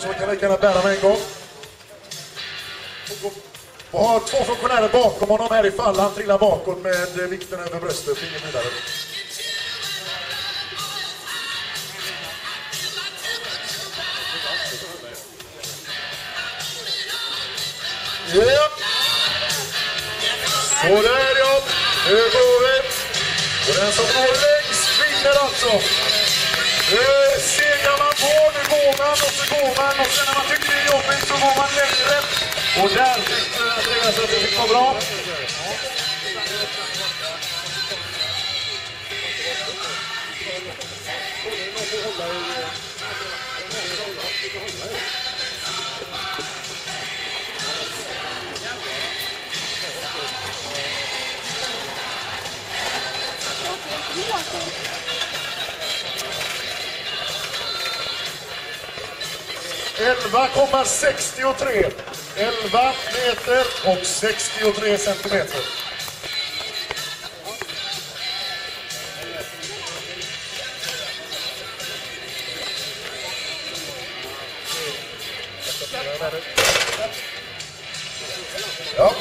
Så man kan lika gärna bära med en gång. Och har två funktionärer bakom honom här i fall. Han trillar bakåt med vikten över bröstet. Ingen vidare. Ja. Så där ja. Nu går vi. Och den som går längst vinner alltså. Segrar man på, nu går man och så går man. Och sen när man tycker det är jobbigt så går man längre. Och där tyckte Andreas att det fick vara bra. Komma 63. 11 meter och 63 centimeter. Ja.